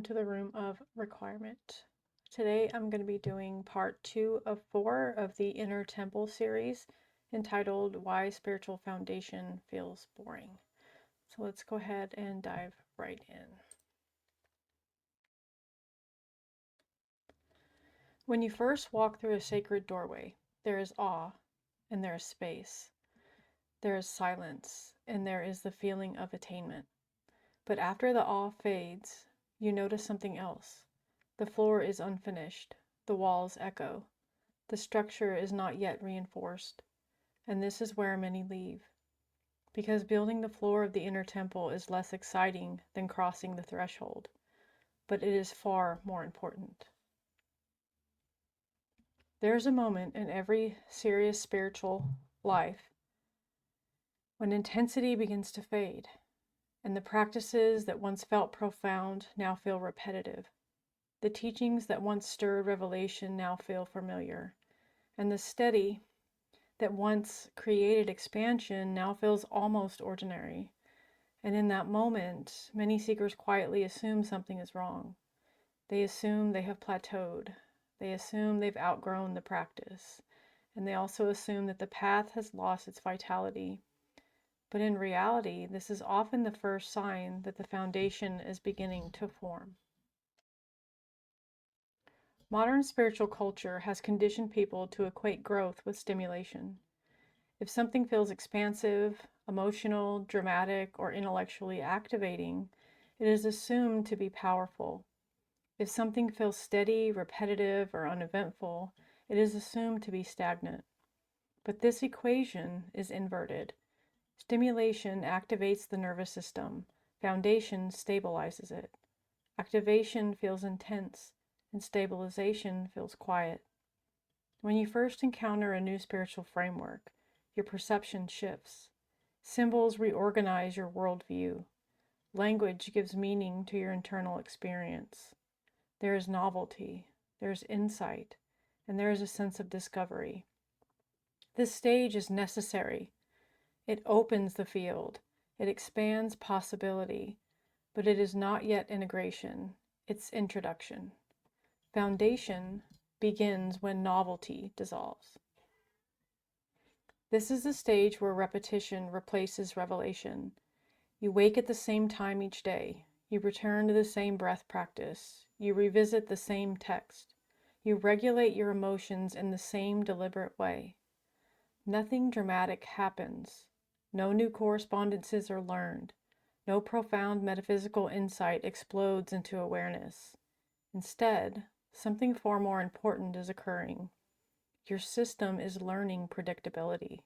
welcome to the Room of Requirement. Today I'm going to be doing part 2 of 4 of the Inner Temple series entitled Why Spiritual Foundation Feels Boring. So let's go ahead and dive right in. When you first walk through a sacred doorway, there is awe and there is space. There is silence and there is the feeling of attainment. But after the awe fades, you notice something else. The floor is unfinished, the walls echo, the structure is not yet reinforced, and this is where many leave. Because building the floor of the inner temple is less exciting than crossing the threshold, but it is far more important. There is a moment in every serious spiritual life when intensity begins to fade, and the practices that once felt profound now feel repetitive. The teachings that once stirred revelation now feel familiar, and the steady that once created expansion now feels almost ordinary. And in that moment, many seekers quietly assume something is wrong. They assume they have plateaued. They assume they've outgrown the practice. And they also assume that the path has lost its vitality. But in reality, this is often the first sign that the foundation is beginning to form. Modern spiritual culture has conditioned people to equate growth with stimulation. If something feels expansive, emotional, dramatic, or intellectually activating, it is assumed to be powerful. If something feels steady, repetitive, or uneventful, it is assumed to be stagnant. But this equation is inverted. Stimulation activates the nervous system. Foundation stabilizes it. Activation feels intense, and stabilization feels quiet. When you first encounter a new spiritual framework, your perception shifts. Symbols reorganize your worldview. Language gives meaning to your internal experience. There is novelty, there is insight, and there is a sense of discovery. This stage is necessary. It opens the field. It expands possibility, but it is not yet integration. It's introduction. Foundation begins when novelty dissolves. This is the stage where repetition replaces revelation. You wake at the same time each day. You return to the same breath practice. You revisit the same text. You regulate your emotions in the same deliberate way. Nothing dramatic happens. No new correspondences are learned. No profound metaphysical insight explodes into awareness. Instead, something far more important is occurring. Your system is learning predictability.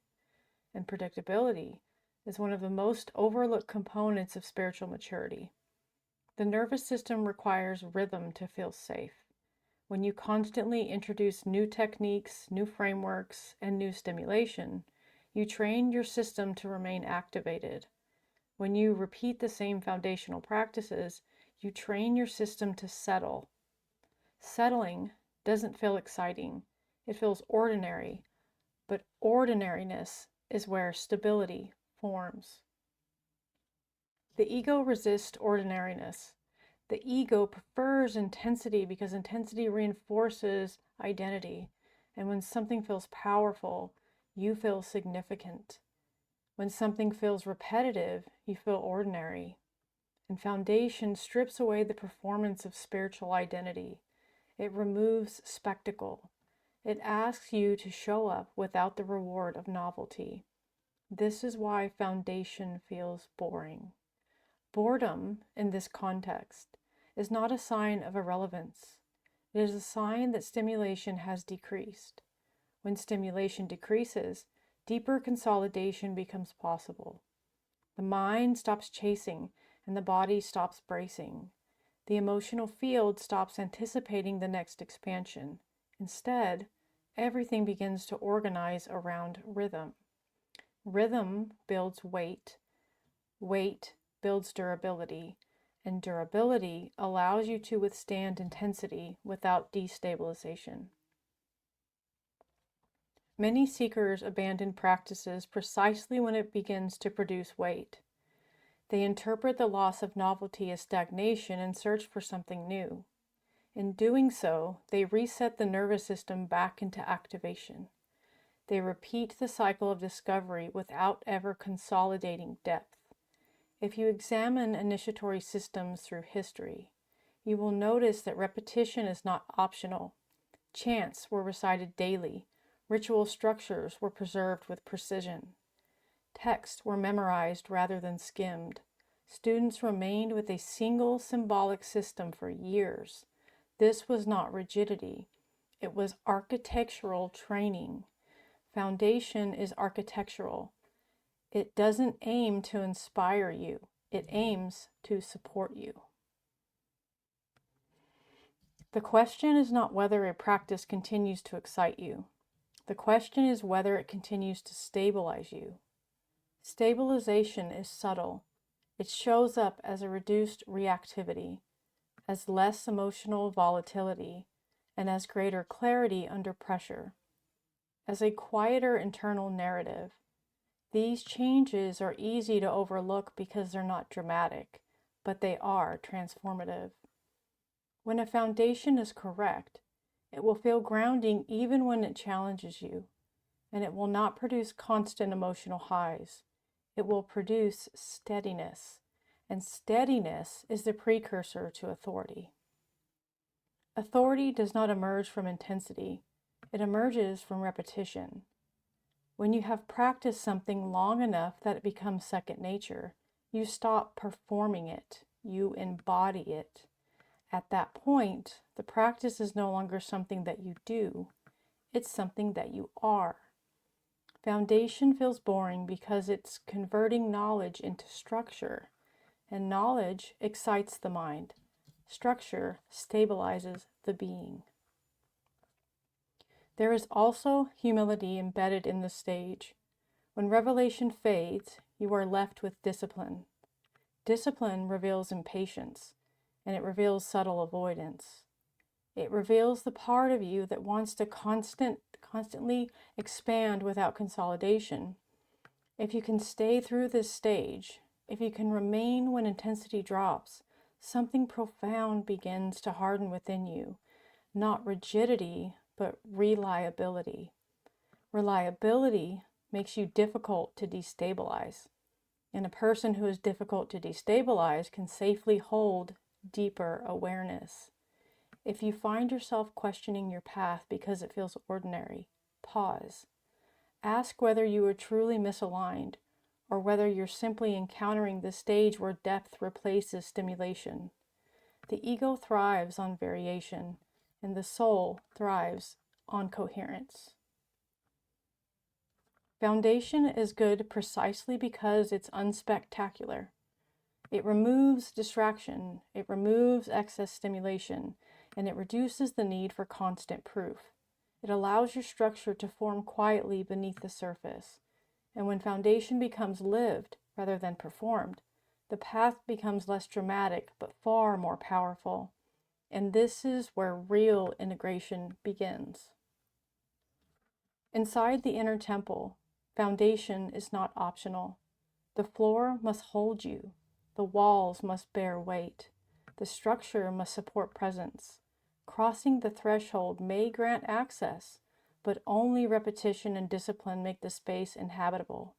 And predictability is one of the most overlooked components of spiritual maturity. The nervous system requires rhythm to feel safe. When you constantly introduce new techniques, new frameworks, and new stimulation, you train your system to remain activated. When you repeat the same foundational practices, you train your system to settle. Settling doesn't feel exciting. It feels ordinary, but ordinariness is where stability forms. The ego resists ordinariness. The ego prefers intensity because intensity reinforces identity. And when something feels powerful, you feel significant. When something feels repetitive, you feel ordinary. And foundation strips away the performance of spiritual identity. It removes spectacle. It asks you to show up without the reward of novelty. This is why foundation feels boring. Boredom, in this context, is not a sign of irrelevance. It is a sign that stimulation has decreased. When stimulation decreases, deeper consolidation becomes possible. The mind stops chasing and the body stops bracing. The emotional field stops anticipating the next expansion. Instead, everything begins to organize around rhythm. Rhythm builds weight. Weight builds durability. And durability allows you to withstand intensity without destabilization. Many seekers abandon practices precisely when it begins to produce weight. They interpret the loss of novelty as stagnation and search for something new. In doing so, they reset the nervous system back into activation. They repeat the cycle of discovery without ever consolidating depth. If you examine initiatory systems through history, you will notice that repetition is not optional. Chants were recited daily. Ritual structures were preserved with precision. Texts were memorized rather than skimmed. Students remained with a single symbolic system for years. This was not rigidity. It was architectural training. Foundation is architectural. It doesn't aim to inspire you. It aims to support you. The question is not whether a practice continues to excite you. The question is whether it continues to stabilize you. Stabilization is subtle. It shows up as a reduced reactivity, as less emotional volatility, and as greater clarity under pressure, as a quieter internal narrative. These changes are easy to overlook because they're not dramatic, but they are transformative. When a foundation is correct, it will feel grounding even when it challenges you, and it will not produce constant emotional highs. It will produce steadiness, and steadiness is the precursor to authority. Authority does not emerge from intensity. It emerges from repetition. When you have practiced something long enough that it becomes second nature, you stop performing it. You embody it. At that point, the practice is no longer something that you do. It's something that you are. Foundation feels boring because it's converting knowledge into structure, and knowledge excites the mind. Structure stabilizes the being. There is also humility embedded in the stage. When revelation fades, you are left with discipline. Discipline reveals impatience, and it reveals subtle avoidance. It reveals the part of you that wants to constantly expand without consolidation. If you can stay through this stage, if you can remain when intensity drops, something profound begins to harden within you. Not rigidity, but reliability. Reliability makes you difficult to destabilize. And a person who is difficult to destabilize can safely hold deeper awareness. If you find yourself questioning your path because it feels ordinary, pause. Ask whether you are truly misaligned or whether you're simply encountering the stage where depth replaces stimulation. The ego thrives on variation, and the soul thrives on coherence. Foundation is good precisely because it's unspectacular. It removes distraction, it removes excess stimulation, and it reduces the need for constant proof. It allows your structure to form quietly beneath the surface. And when foundation becomes lived rather than performed, the path becomes less dramatic but far more powerful. And this is where real integration begins. Inside the inner temple, foundation is not optional. The floor must hold you. The walls must bear weight. The structure must support presence. Crossing the threshold may grant access, but only repetition and discipline make the space inhabitable.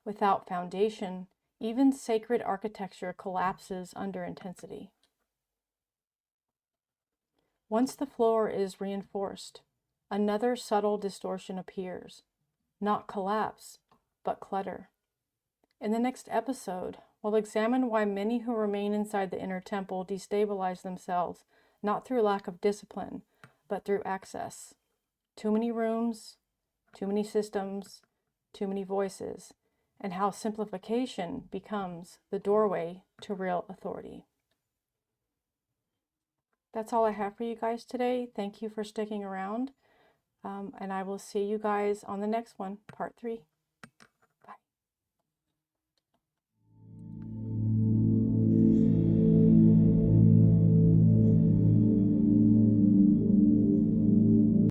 Without foundation, even sacred architecture collapses under intensity. Once the floor is reinforced, another subtle distortion appears. Not collapse, but clutter. In the next episode, we'll examine why many who remain inside the inner temple destabilize themselves, not through lack of discipline, but through access. Too many rooms, too many systems, too many voices, and how simplification becomes the doorway to real authority. That's all I have for you guys today. Thank you for sticking around, and I will see you guys on the next one, part 3.